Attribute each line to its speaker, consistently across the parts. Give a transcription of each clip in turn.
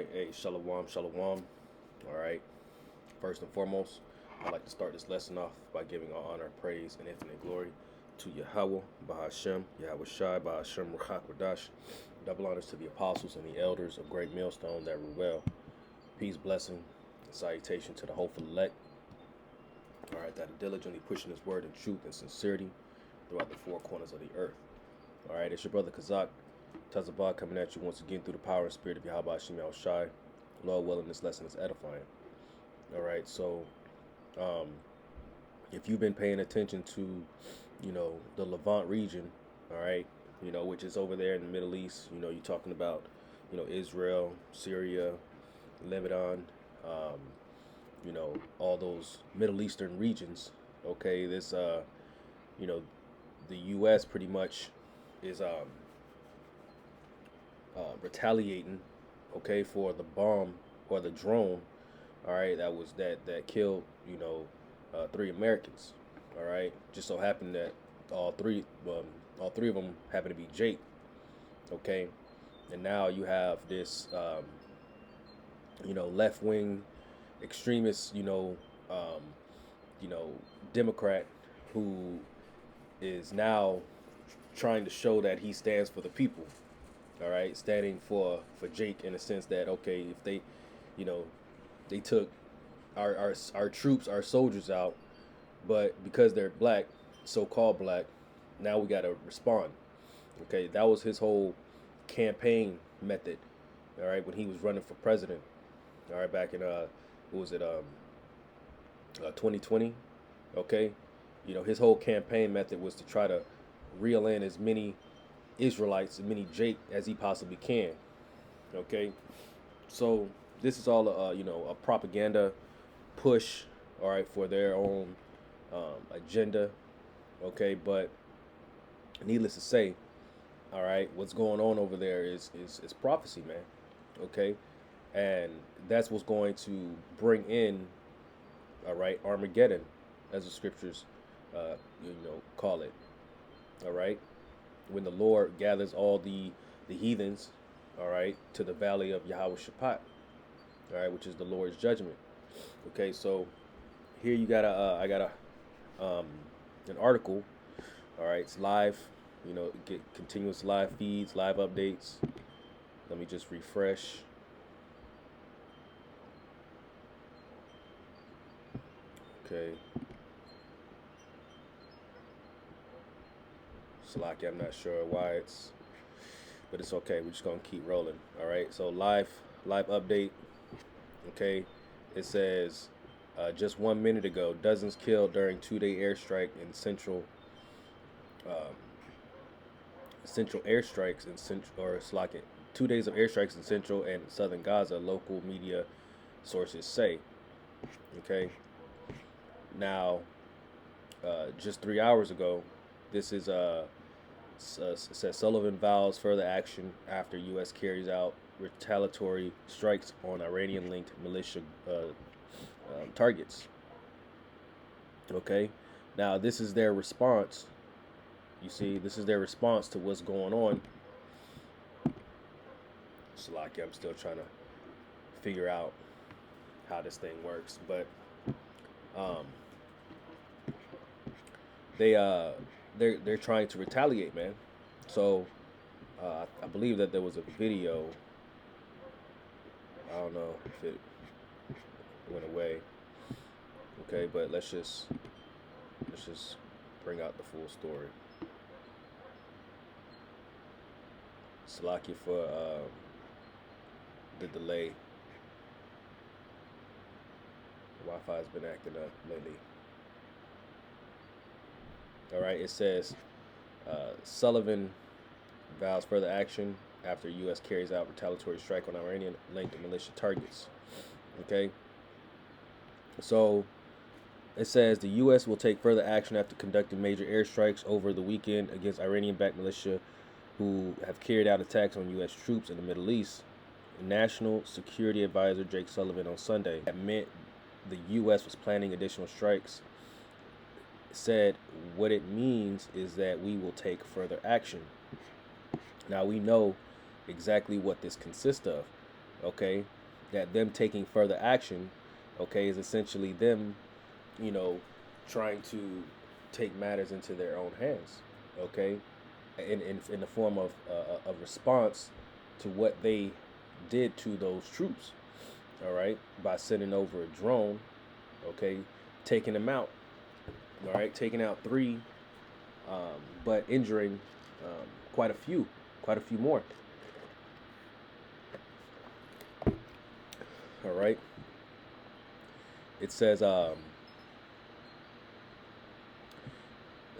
Speaker 1: right, hey, shalom, shalom. All right, first and foremost, I'd like to start this lesson off by giving all honor, praise, and infinite glory to Yahweh, Bahashem, Yahweh Shai, Bahashem, Ruchak, Radash. Double honors to the apostles and the elders of Great Millstone that rule well. Peace, blessing, and salutation to the hopeful elect. All right, that are diligently pushing His word in truth and sincerity throughout the four corners of the earth. All right, it's your brother Kazak Tazabah coming at you once again through the power and spirit of Yahweh Hashem Yahweh Shai. Lord willing, this lesson is edifying. All right, so if you've been paying attention to, the Levant region, all right, which is over there in the Middle East, you're talking about, Israel, Syria, Lebanon, all those Middle Eastern regions. Okay, this, the U.S. pretty much is retaliating, okay, for the bomb or the drone, all right, that killed, 3 Americans, all right. Just so happened that all three of them happen to be Jake, okay. And now you have this, left wing extremist, Democrat who is now trying to show that he stands for the people. All right, standing for Jake in the sense that, okay, if they, they took our troops, our soldiers out, but because they're black, so-called black, now we gotta respond. Okay, that was his whole campaign method. All right, when he was running for president. All right, back in 2020. Okay, his whole campaign method was to try to reel in as many Israelites and many Jake as he possibly can. Okay, so this is all a propaganda push, all right, for their own agenda. Okay, but needless to say, all right, what's going on over there is prophecy, man. Okay, and that's what's going to bring in, all right, Armageddon, as the scriptures call it. All right, when the Lord gathers all the heathens, all right, to the valley of Yahweh Shaphat, all right, which is the Lord's judgment. Okay, so here you got I got an article, all right, it's live, get continuous live feeds, live updates. Let me just refresh. Okay. Slacky, I'm not sure why but it's okay. We're just gonna keep rolling. All right. So live update. Okay. It says just 1 minute ago, dozens killed during 2-day airstrike in central airstrikes in Slacky. 2 days of airstrikes in central and southern Gaza. Local media sources say. Okay. Now, just 3 hours ago, this is says Sullivan vows further action after U.S. carries out retaliatory strikes on Iranian-linked militia targets. Okay, now this is their response. You see, this is their response to what's going on. Salaki, I'm still trying to figure out how this thing works, but they're trying to retaliate, man. So I believe that there was a video. I don't know if it went away. Okay, but let's just bring out the full story. Salaki for the delay. Wi-Fi's been acting up lately. All right, it says Sullivan vows further action after U.S. carries out retaliatory strike on Iranian-linked militia targets. Okay, so it says the U.S. will take further action after conducting major airstrikes over the weekend against Iranian-backed militia who have carried out attacks on U.S. troops in the Middle East. National Security Advisor Jake Sullivan on Sunday admitted the U.S. was planning additional strikes. Said what it means is that we will take further action. Now we know exactly what this consists of. okay, that them taking further action, okay, is essentially them, you know, trying to take matters into their own hands, okay, in the form of a response to what they did to those troops, all right, by sending over a drone, okay, taking them out, all right, taking out three, but injuring um, quite a few, quite a few more, all right. It says, let's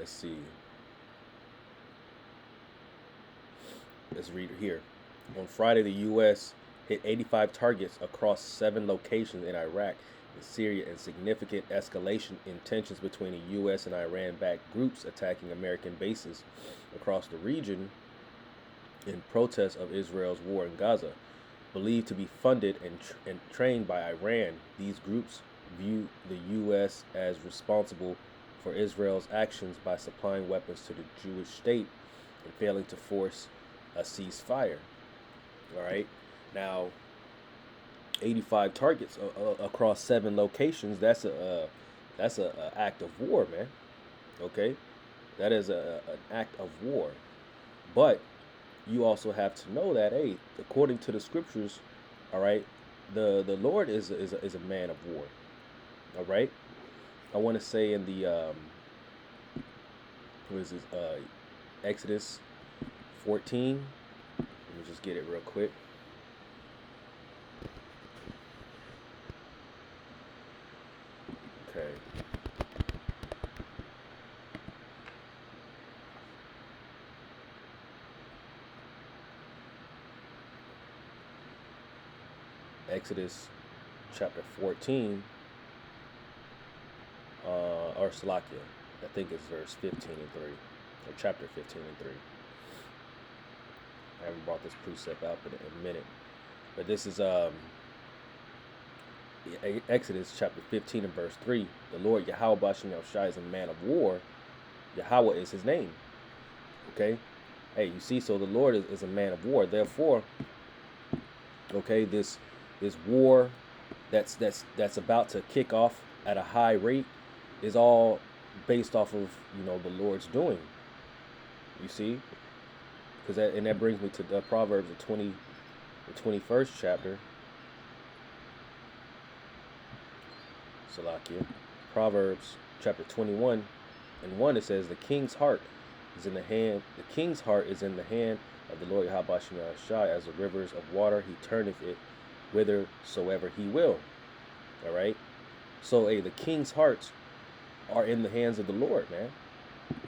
Speaker 1: see, let's read it here. On Friday, the U.S. hit 85 targets across 7 locations in Iraq and Syria, and significant escalation in tensions between the U.S. and Iran-backed groups attacking American bases across the region in protest of Israel's war in Gaza. Believed to be funded and trained by Iran, these groups view the U.S. as responsible for Israel's actions by supplying weapons to the Jewish state and failing to force a ceasefire. All right. Now, 85 targets across 7 locations. That's a act of war, man. Okay, that is an act of war. But you also have to know that, hey, according to the scriptures, all right, the Lord is a man of war. All right. I want to say in the what is this? Exodus 14. Let me just get it real quick. Okay. Exodus chapter 14, or Salakia, I think it's verse 15 and 3, or chapter 15 and 3. I haven't brought this precept out in a minute, but this is Exodus chapter 15 and verse 3. The Lord Yahweh Bashem Yahushai is a man of war. Yahweh is his name. Okay, hey, you see, so the Lord is a man of war. Therefore, okay, this war that's about to kick off at a high rate is all based off of the Lord's doing. You see, because that brings me to the Proverbs the 21st chapter. Salakia, Proverbs chapter 21 and 1. It says, the king's heart is in the hand. The king's heart is in the hand of the Lord Yahweh Shai, as the rivers of water. He turneth it whithersoever he will. All right. So, the king's hearts are in the hands of the Lord, man.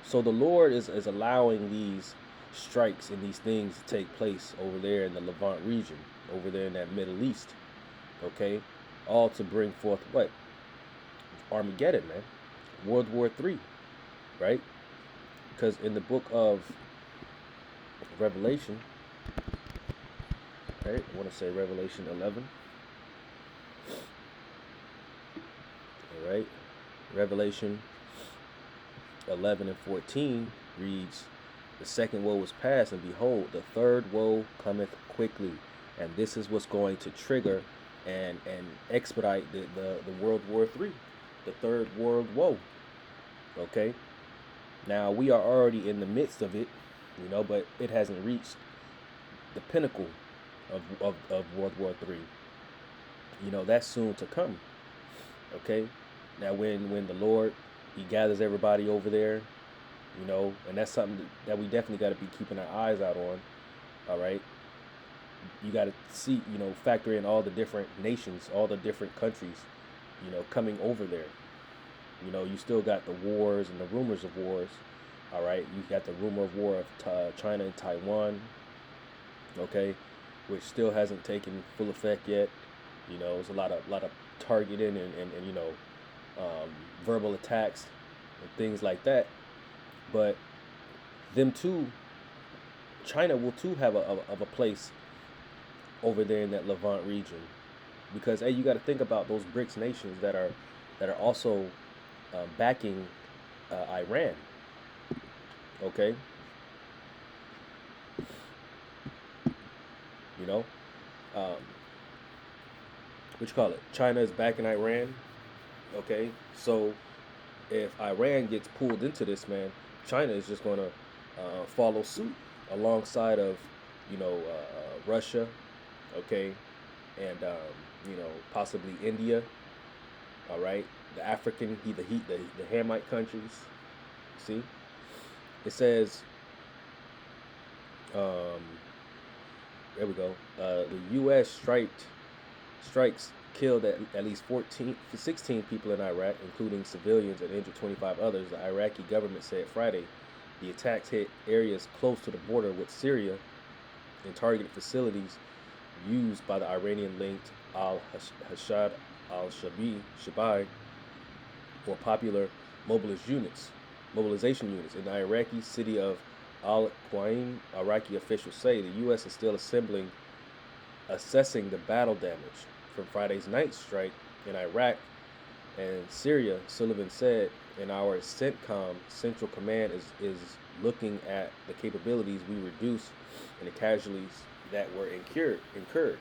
Speaker 1: So the Lord is allowing these strikes and these things to take place over there in the Levant region, over there in that Middle East. Okay, all to bring forth what? Armageddon, man. World War III, right? Because in the book of Revelation, right? I want to say Revelation 11. All right, Revelation 11 and 14 reads, the second woe was past, and behold, the third woe cometh quickly. And this is what's going to trigger and expedite the World War III, the third world woe. Okay, now we are already in the midst of it, but it hasn't reached the pinnacle of World War III. That's soon to come. Okay, now when the Lord, he gathers everybody over there, and that's something that we definitely got to be keeping our eyes out on. All right, you got to see, factor in all the different nations, all the different countries, coming over there. You still got the wars and the rumors of wars. All right, you got the rumor of war of China and Taiwan. Okay, which still hasn't taken full effect yet. There's a lot of targeting and verbal attacks and things like that. But them too, China will too have a place over there in that Levant region, because you got to think about those BRICS nations that are also backing Iran. Okay, um, what you call it? China is backing Iran. Okay, so if Iran gets pulled into this, man, China is just gonna follow suit alongside of, Russia, okay, and possibly India. All right, the African, the Hamite countries. See, it says, um, there we go. The U.S. strikes killed at least 16 people in Iraq, including civilians, and injured 25 others. The Iraqi government said Friday the attacks hit areas close to the border with Syria and targeted facilities used by the Iranian-linked al-Hashad al-Shabi or popular mobilization units. In the Iraqi city of Al-Qaim, Iraqi officials say the U.S. is still assessing the battle damage from Friday's night strike in Iraq and Syria. Sullivan said, "In our CENTCOM, Central Command is looking at the capabilities we reduced and the casualties that were incurred."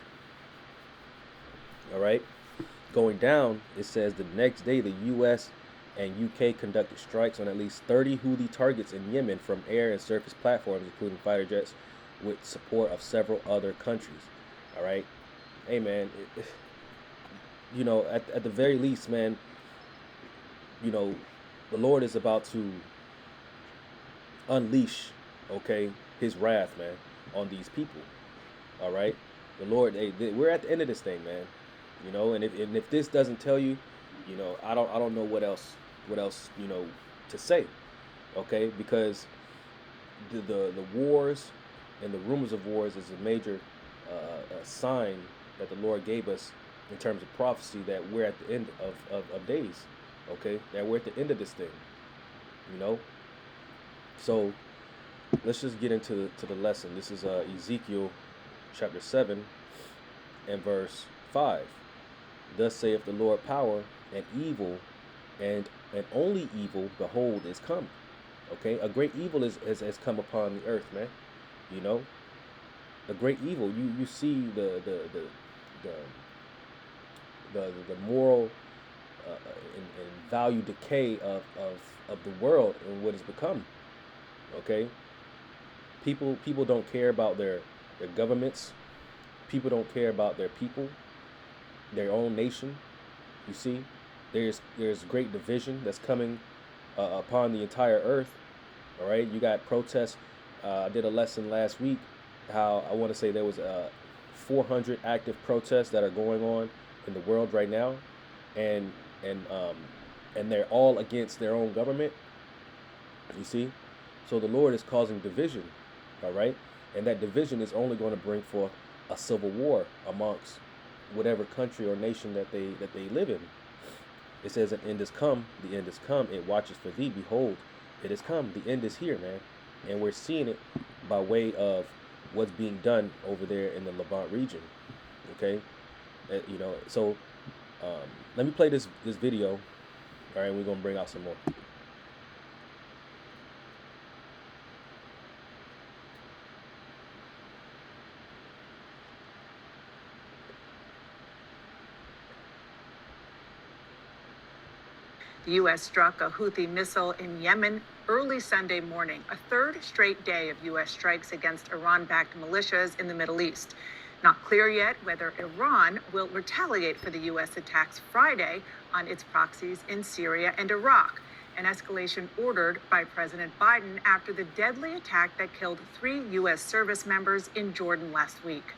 Speaker 1: All right. Going down, it says the next day the U.S. and UK conducted strikes on at least 30 Houthi targets in Yemen from air and surface platforms, including fighter jets, with support of several other countries. All right. Hey, man, at the very least, man, the Lord is about to unleash, okay, his wrath, man, on these people. All right. The Lord, we're at the end of this thing, man. And if this doesn't tell you, I don't know what else, to say, okay? Because the wars and the rumors of wars is a major sign that the Lord gave us in terms of prophecy that we're at the end of days, okay? That we're at the end of this thing, So let's just get into the lesson. This is Ezekiel chapter 7 and verse 5. Thus saith the Lord, power and evil, and only evil, behold, is come. Okay, a great evil has come upon the earth, man. A great evil. You see the moral and value decay of the world and what it's become. Okay, people don't care about their governments. People don't care about their people, their own nation. You see, there's great division that's coming upon the entire earth. All right, you got protests. I did a lesson last week how I want to say there was 400 active protests that are going on in the world right now, and they're all against their own government. You see, so the Lord is causing division. All right, and that division is only going to bring forth a civil war amongst whatever country or nation that they live in. It says an end is come, the end is come, it watches for thee, behold, it is come, the end is here, man. And we're seeing it by way of what's being done over there in the Levant region. Okay, so let me play this video. All right, we're gonna bring out some more.
Speaker 2: The U.S. struck a Houthi missile in Yemen early Sunday morning, a third straight day of U.S. strikes against Iran-backed militias in the Middle East. Not clear yet whether Iran will retaliate for the U.S. attacks Friday on its proxies in Syria and Iraq, an escalation ordered by President Biden after the deadly attack that killed 3 U.S. service members in Jordan last week.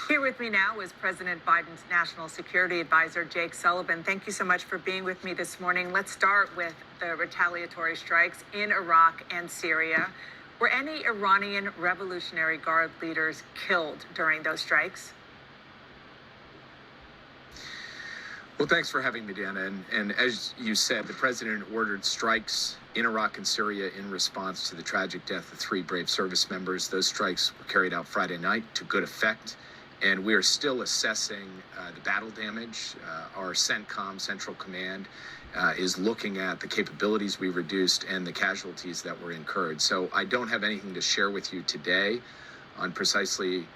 Speaker 2: Here with me now is President Biden's National Security Advisor, Jake Sullivan. Thank you so much for being with me this morning. Let's start with the retaliatory strikes in Iraq and Syria. Were any Iranian Revolutionary Guard leaders killed during those strikes?
Speaker 3: Well, thanks for having me, Dana. And as you said, the president ordered strikes in Iraq and Syria in response to the tragic death of 3 brave service members. Those strikes were carried out Friday night to good effect. And we are still assessing the battle damage. Our CENTCOM, Central Command, is looking at the capabilities we reduced and the casualties that were incurred. So I don't have anything to share with you today on precisely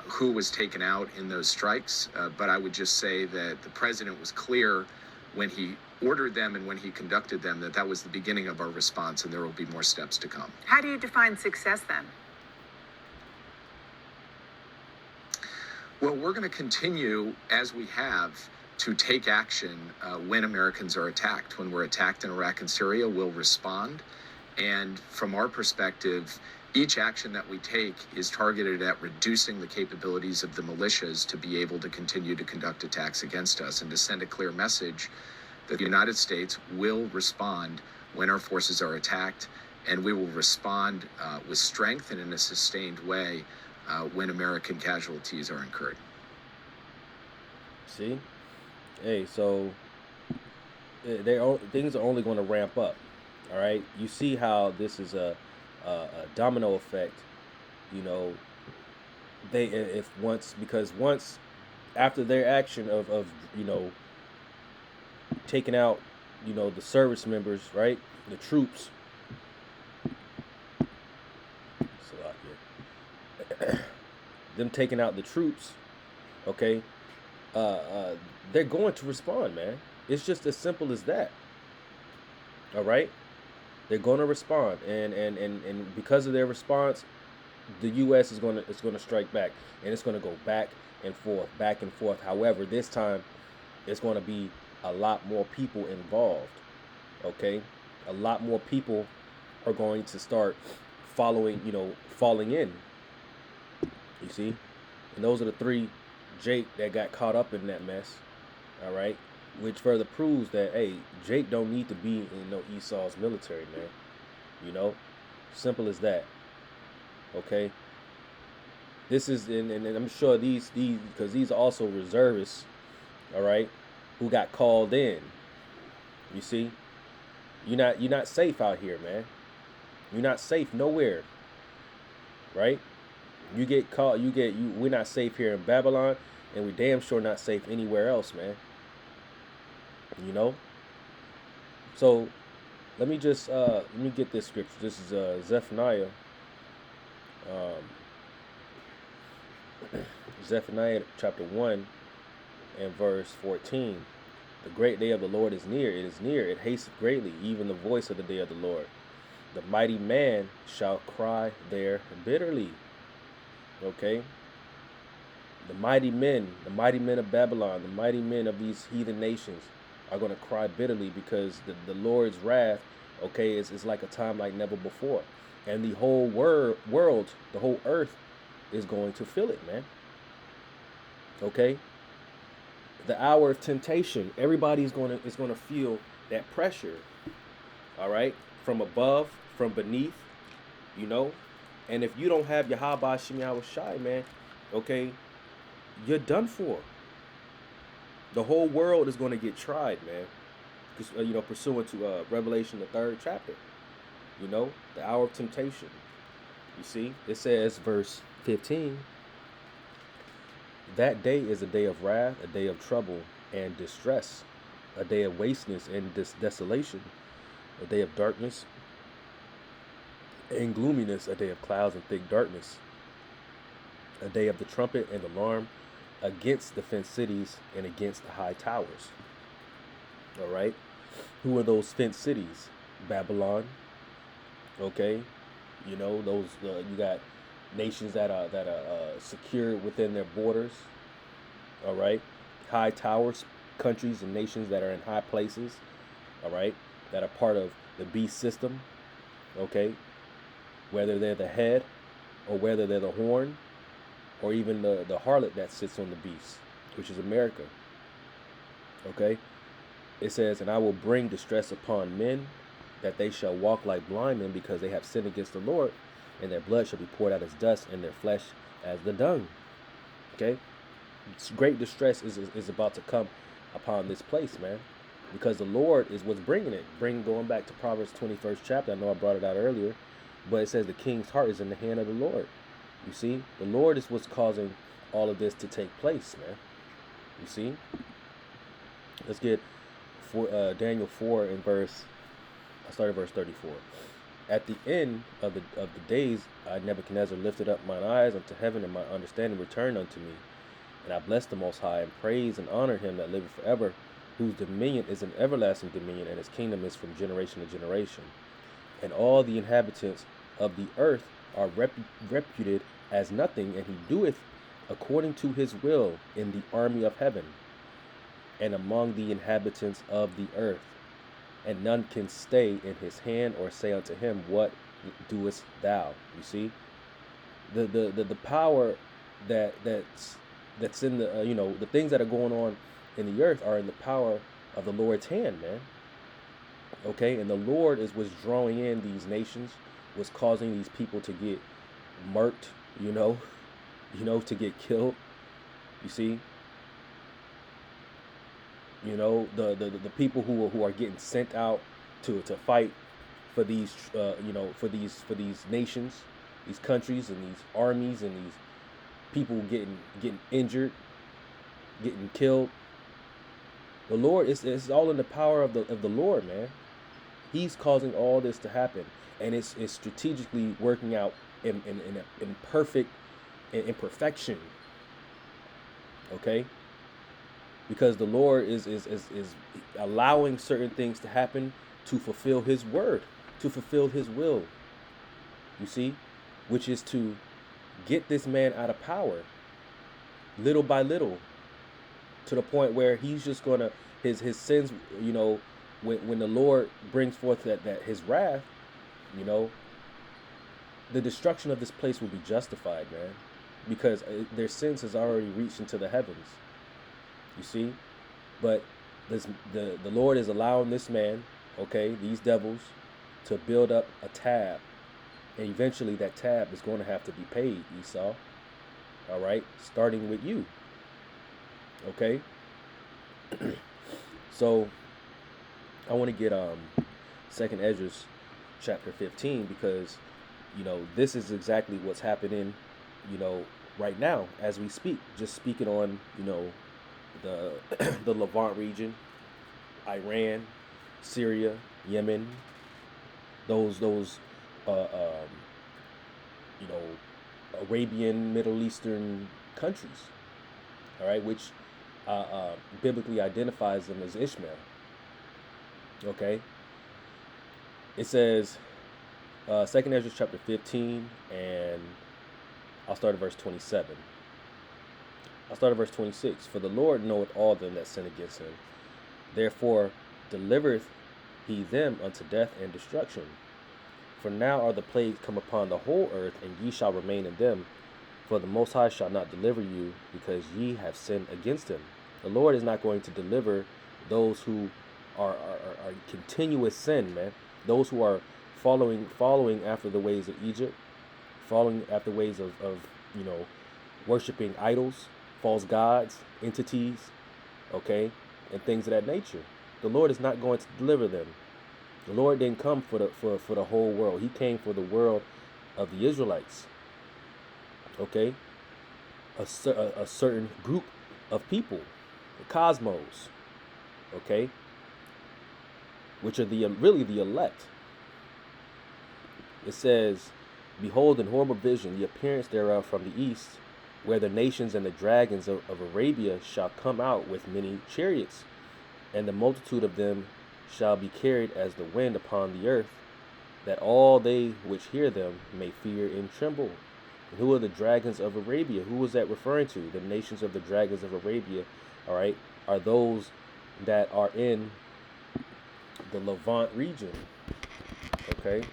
Speaker 3: who was taken out in those strikes, but I would just say that the president was clear when he ordered them and when he conducted them that that was the beginning of our response, and there will be more steps to come.
Speaker 2: How do you define success then?
Speaker 3: Well, we're going to continue, as we have, to take action when Americans are attacked. When we're attacked in Iraq and Syria, we'll respond. And from our perspective, each action that we take is targeted at reducing the capabilities of the militias to be able to continue to conduct attacks against us, and to send a clear message that the United States will respond when our forces are attacked, and we will respond with strength and in a sustained way when American casualties are incurred.
Speaker 1: See? Hey, so things are only going to ramp up. All right? You see how this is a domino effect. You know, because once after their action of taking out, the service members, right? The troops. Them taking out the troops, okay? They're going to respond, man. It's just as simple as that. All right? They're going to respond, and because of their response, the U.S. is going to strike back, and it's going to go back and forth. However, this time it's going to be a lot more people involved. Okay, a lot more people are going to start falling in. You see, and those are the three Jake that got caught up in that mess. All right. Which further proves that, hey, Jake don't need to be in no Esau's military, man. Simple as that. Okay. This is, and I'm sure these because these are also reservists, all right, who got called in. You see, you're not safe out here, man. You're not safe nowhere, right? You get caught, we're not safe here in Babylon, and we damn sure not safe anywhere else, man. So let me get this scripture. This is Zephaniah. Zephaniah chapter 1 and verse 14. The great day of the Lord is near. It is near. It hasteth greatly, even the voice of the day of the Lord. The mighty man shall cry there bitterly. Okay? The mighty men of Babylon, the mighty men of these heathen nations are going to cry bitterly, because the Lord's wrath, okay, is like a time like never before. And the whole world, the whole earth is going to feel it, man. Okay? The hour of temptation, everybody's going to feel that pressure. All right? From above, from beneath, And if you don't have your Yahweh Shem Yahweh Shai, man, okay, you're done for. The whole world is going to get tried, man. Pursuant to Revelation, the 3rd chapter. The hour of temptation. You see, it says, verse 15, that day is a day of wrath, a day of trouble and distress, a day of wasteness and desolation, a day of darkness and gloominess, a day of clouds and thick darkness, a day of the trumpet and alarm against the fenced cities and against the high towers. All right. Who are those fenced cities? Babylon. Okay. Those you got nations that are secure within their borders. All right. High towers, countries and nations that are in high places. All right. That are part of the beast system. Okay. Whether they're the head or whether they're the horn, or even the harlot that sits on the beast, which is America. Okay? It says, and I will bring distress upon men, that they shall walk like blind men, because they have sinned against the Lord, and their blood shall be poured out as dust, and their flesh as the dung. Okay? Great distress is about to come upon this place, man. Because the Lord is what's bringing it. Going back to Proverbs 21st chapter, I know I brought it out earlier, but it says the king's heart is in the hand of the Lord. You see, the Lord is what's causing all of this to take place, man. You see? Let's get Daniel 4 in I started verse 34. At the end of the days, I Nebuchadnezzar lifted up mine eyes unto heaven, and my understanding returned unto me. And I blessed the Most High, and praised and honored him that liveth forever, whose dominion is an everlasting dominion, and his kingdom is from generation to generation. And all the inhabitants of the earth are reputed as nothing, and he doeth according to his will in the army of heaven, and among the inhabitants of the earth. And none can stay in his hand or say unto him, what doest thou? You see, the power that's in the the things that are going on in the earth are in the power of the Lord's hand, man. Okay, and the Lord was drawing in these nations, was causing these people to get murked, to get killed. You see, the people who are getting sent out to fight for these for these nations, these countries, and these armies, and these people getting injured, getting killed. The Lord, it's all in the power of the Lord, man. He's causing all this to happen, and it's strategically working out in perfect imperfection. Okay, because the Lord is allowing certain things to happen to fulfill His word, to fulfill His will. You see, which is to get this man out of power, little by little, to the point where he's just gonna his sins. When the Lord brings forth that his wrath, the destruction of this place will be justified, man, because their sins has already reached into the heavens. You see, but the Lord is allowing this man, okay, these devils, to build up a tab, and eventually that tab is going to have to be paid, Esau. All right, starting with you. Okay. So I want to get 2nd Ezra chapter 15, because this is exactly what's happening right now as we speak. Just speaking on the the Levant region, Iran, Syria, Yemen, those Arabian, Middle Eastern countries, all right, which biblically identifies them as Ishmael. Okay, it says 2nd Ezra chapter 15, and I'll start at verse 27. I'll start at verse 26. For the Lord knoweth all them that sin against him. Therefore delivereth he them unto death and destruction. For now are the plagues come upon the whole earth, and ye shall remain in them. For the Most High shall not deliver you, because ye have sinned against him. The Lord is not going to deliver those who are continuous sin, man. Those who are following after the ways of Egypt, following after ways of worshiping idols, false gods, entities, okay, and things of that nature. The Lord is not going to deliver them. The Lord didn't come for the whole world. He came for the world of the Israelites. Okay, a certain group of people, the cosmos, okay, which are really the elect. It says, behold, in horrible vision, the appearance thereof from the east, where the nations and the dragons of Arabia shall come out with many chariots, and the multitude of them shall be carried as the wind upon the earth, that all they which hear them may fear and tremble. And who are the dragons of Arabia? Who is that referring to? The nations of the dragons of Arabia, all right, are those that are in the Levant region. Okay,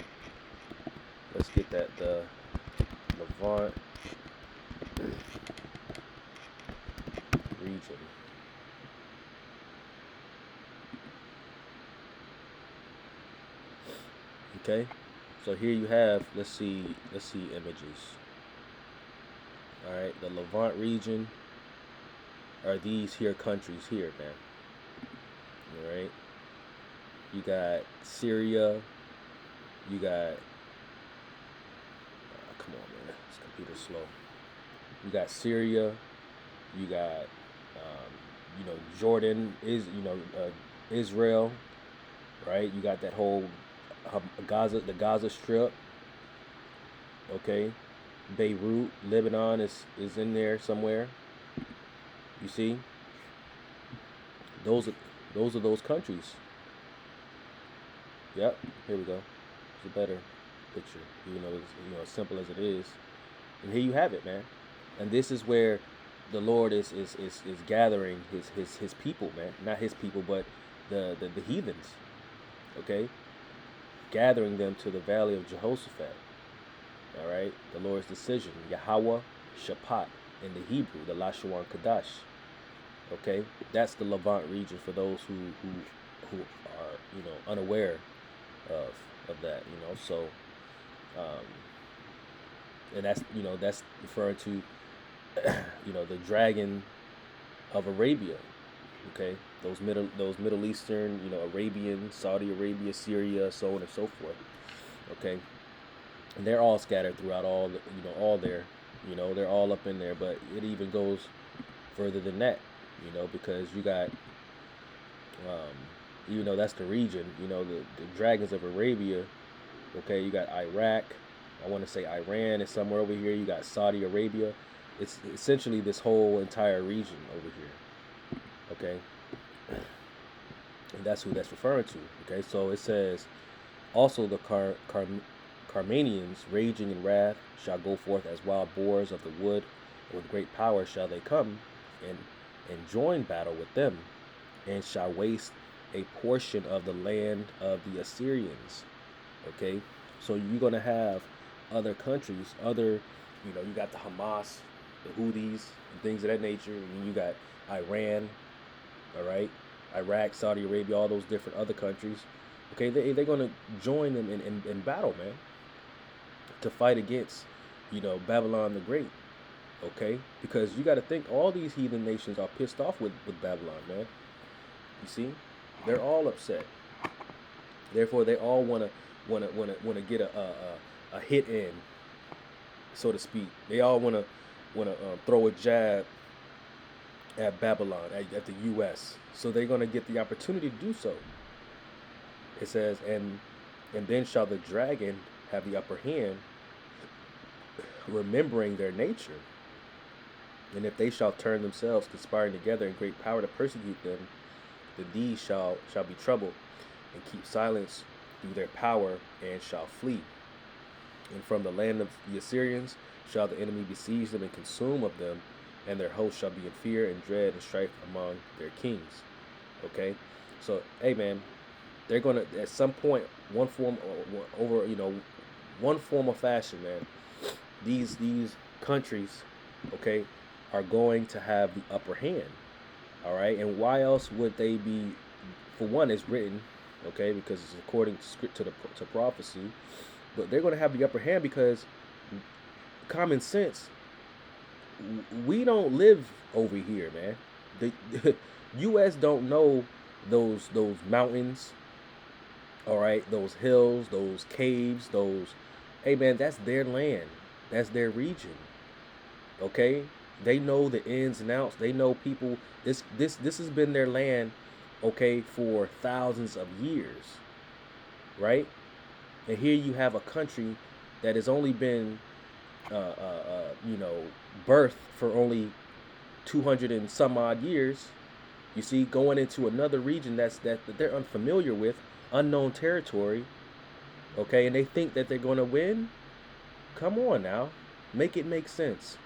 Speaker 1: let's get that, the Levant region. Okay, so here you have, let's see images. All right, the Levant region are these here countries here, man. All right, you got Syria, you got come on, man, this computer's slow. You got Syria, you got Jordan, Israel, right? You got that whole Gaza, the Gaza Strip, okay, Beirut, Lebanon is in there somewhere. You see, those are those countries. Yep, here we go. It's a better picture, even though it's as simple as it is. And here you have it, man. And this is where the Lord is gathering his people, man. Not his people, but the heathens. Okay, gathering them to the valley of Jehoshaphat. All right, the Lord's decision, Yahweh Shaphat in the Hebrew, the Lashawan Kadash. Okay, that's the Levant region for those who are unaware of that. So um, and that's referring to the dragon of Arabia. Okay, those Middle Eastern, Arabian, Saudi Arabia, Syria, so on and so forth. Okay, and they're all scattered throughout all there. They're all up in there, but it even goes further than that. Because you got even though that's the region, the dragons of Arabia. Okay, you got Iraq. I want to say Iran is somewhere over here. You got Saudi Arabia. It's essentially this whole entire region over here. Okay, and that's who that's referring to. Okay, so it says also the Carmanians, raging in wrath, shall go forth as wild boars of the wood, and with great power shall they come and join battle with them, and shall waste a portion of the land of the Assyrians. Okay, so you're gonna have other countries, you got the Hamas, the Houthis, and things of that nature, and you got Iran, all right, Iraq, Saudi Arabia, all those different other countries. Okay, they're gonna join them in battle, man, to fight against, Babylon the Great. Okay, because you got to think all these heathen nations are pissed off with Babylon, man. You see, they're all upset. Therefore, they all wanna get a hit in, so to speak. They all wanna throw a jab at Babylon, at the U.S. So they're gonna get the opportunity to do so. It says, and then shall the dragon have the upper hand, remembering their nature. And if they shall turn themselves, conspiring together in great power to persecute them, then these shall be troubled, and keep silence through their power, and shall flee. And from the land of the Assyrians shall the enemy besiege them and consume of them, and their host shall be in fear and dread and strife among their kings. Okay, so hey man, they're gonna at some point, one form of fashion, man. These countries, okay, are going to have the upper hand. All right, and why else would they be? For one, it's written, okay, because it's according to script to prophecy. But they're going to have the upper hand because common sense. We don't live over here, man. The U.S. don't know those mountains. All right, those hills, those caves, those. Hey, man, that's their land. That's their region. Okay, they know the ins and outs. They know people. This has been their land, okay, for thousands of years, right? And here you have a country that has only been, birthed for only 200 and some odd years. You see, going into another region that they're unfamiliar with, unknown territory, okay, and they think that they're going to win. Come on now, make it make sense.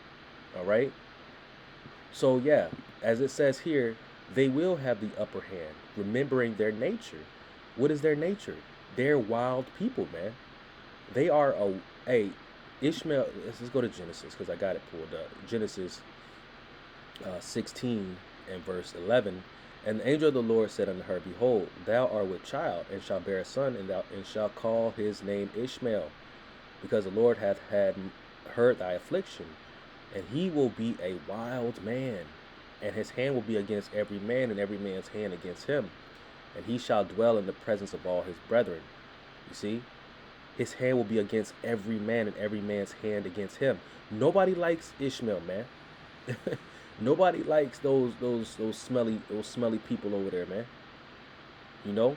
Speaker 1: All right. So yeah, as it says here, they will have the upper hand, remembering their nature. What is their nature? They're wild people, man. They are Ishmael. Let's go to Genesis because I got it pulled up. Genesis 16 and verse 11. And the angel of the Lord said unto her, Behold, thou art with child, and shalt bear a son, and shalt call his name Ishmael, because the Lord hath heard thy affliction, and he will be a wild man, and his hand will be against every man, and every man's hand against him, and he shall dwell in the presence of all his brethren. You see, his hand will be against every man, and every man's hand against him. Nobody likes Ishmael, man. Nobody likes those smelly people over there, man. You know,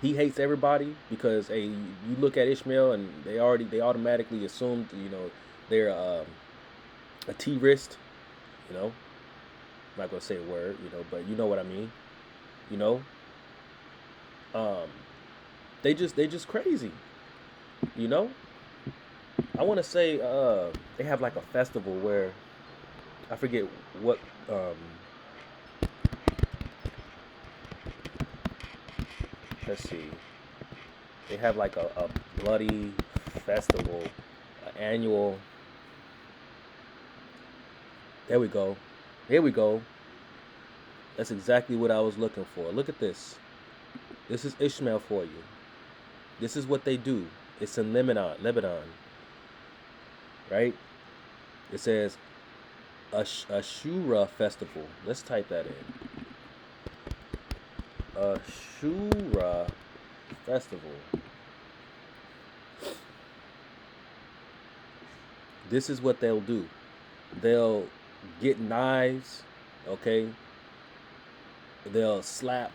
Speaker 1: He hates everybody because hey, you look at Ishmael and they automatically assumed they're a terrorist. You know, I'm not gonna say a word. But you know what I mean. You know, um, they just crazy. You know, I want to say they have like a festival where I forget what let's see. They have like a bloody festival, annual. There we go. Here we go. That's exactly what I was looking for. Look at this. This is Ishmael for you. This is what they do. It's in Lebanon, right? It says Ashura festival. Let's type that in. Ashura festival. This is what they'll do. They'll get knives, okay? They'll slap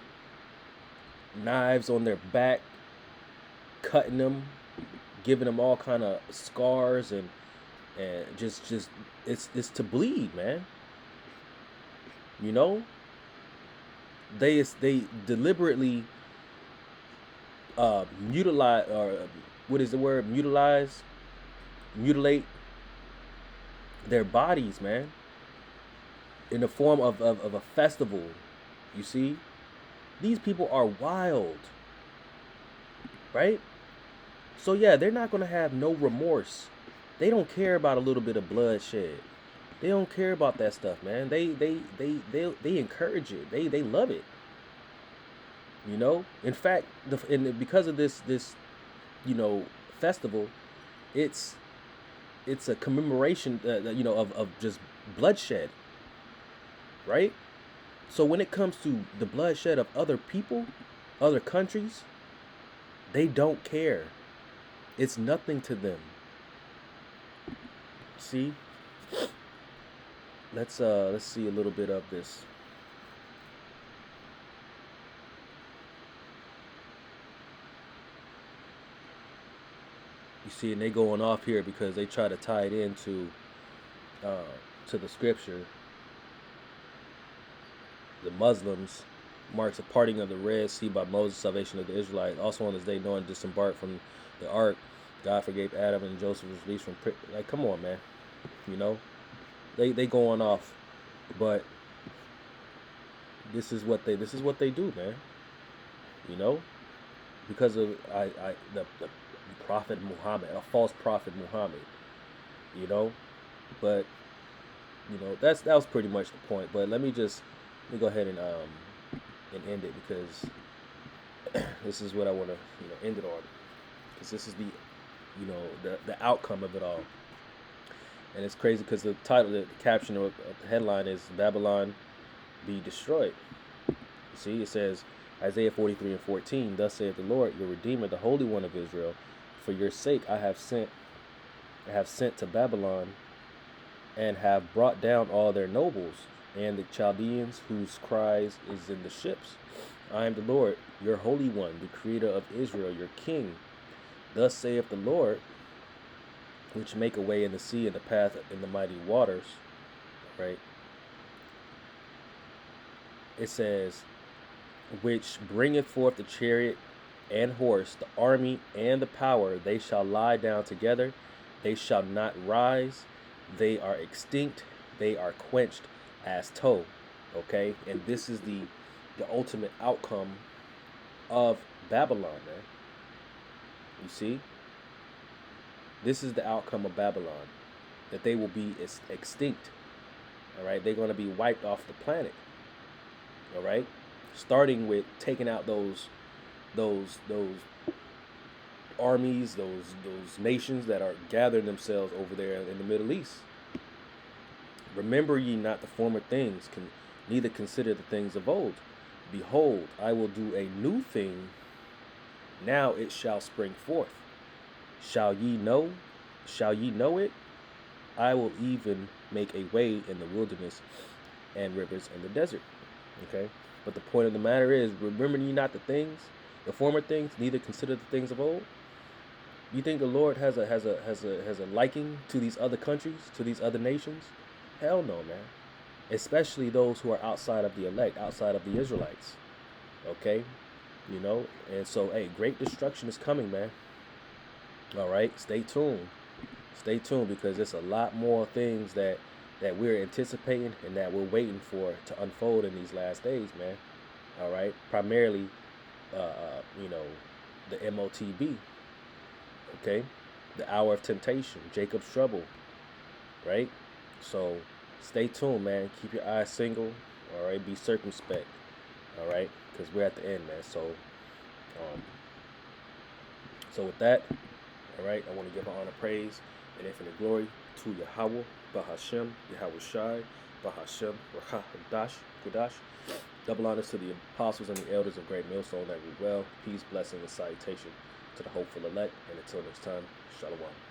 Speaker 1: knives on their back, cutting them, giving them all kind of scars and just it's to bleed, man. You know, they deliberately mutilate, or what is the word, mutilate their bodies, man, in the form of a festival. You see, these people are wild, right? So yeah, they're not gonna have no remorse. They don't care about a little bit of bloodshed. They don't care about that stuff, man. They encourage it. They love it. You know. In fact, because of this festival, it's a commemoration, of just bloodshed, right? So when it comes to the bloodshed of other people, other countries, they don't care. It's nothing to them. See? Let's see a little bit of this. You see, and they going off here because they try to tie it into to the scripture. The Muslims marks a parting of the Red Sea by Moses' salvation of the Israelites. Also on this day, Noah disembarked from the ark. God forgave Adam and Joseph was released from prison. Like, come on, man. You know, they going off, but this is what they do, man. You know, because of the prophet Muhammad, a false prophet Muhammad. You know, but that was pretty much the point. But let me go ahead and end it, because this is what I want to end it on, because this is the outcome of it all. And it's crazy because the title, the caption, or the headline is Babylon be destroyed. You see, it says Isaiah 43:14, thus saith the Lord, your Redeemer, the Holy One of Israel, for your sake I have sent to Babylon, and have brought down all their nobles, and the Chaldeans whose cries is in the ships. I am the Lord, your Holy One, the Creator of Israel, your King. Thus saith the Lord, which make a way in the sea and the path in the mighty waters. Right? It says, which bringeth forth the chariot and horse, the army and the power. They shall lie down together. They shall not rise. They are extinct. They are quenched as tow. Okay? And this is the ultimate outcome of Babylon, man. You see? This is the outcome of Babylon. That they will be extinct. All right? They're going to be wiped off the planet. All right? Starting with taking out those armies, those nations that are gathering themselves over there in the Middle East. Remember ye not the former things, neither consider the things of old. Behold, I will do a new thing. Now it shall spring forth. Shall ye know? Shall ye know it? I will even make a way in the wilderness and rivers in the desert. Okay? But the point of the matter is, remember ye not the things? the former things, neither consider the things of old. You think the Lord has a liking to these other countries, to these other nations? Hell no, man. Especially those who are outside of the elect, outside of the Israelites. Okay? You know, and so hey, great destruction is coming, man. All right, stay tuned. Stay tuned because there's a lot more things that we're anticipating and that we're waiting for to unfold in these last days, man. All right, primarily, you know, the MOTB. Okay, the hour of temptation, Jacob's trouble. Right. So, stay tuned, man. Keep your eyes single. All right, be circumspect. All right, because we're at the end, man. Um, so with that, all right, I want to give honor, praise, and infinite glory to Yahweh, Bahashem, Yahweh Shai, Bahashem, Rahadash, Kudash. Double honors to the apostles and the elders of Great Millstone that we well. Peace, blessing, and salutation to the hopeful elect. And until next time, Shalom.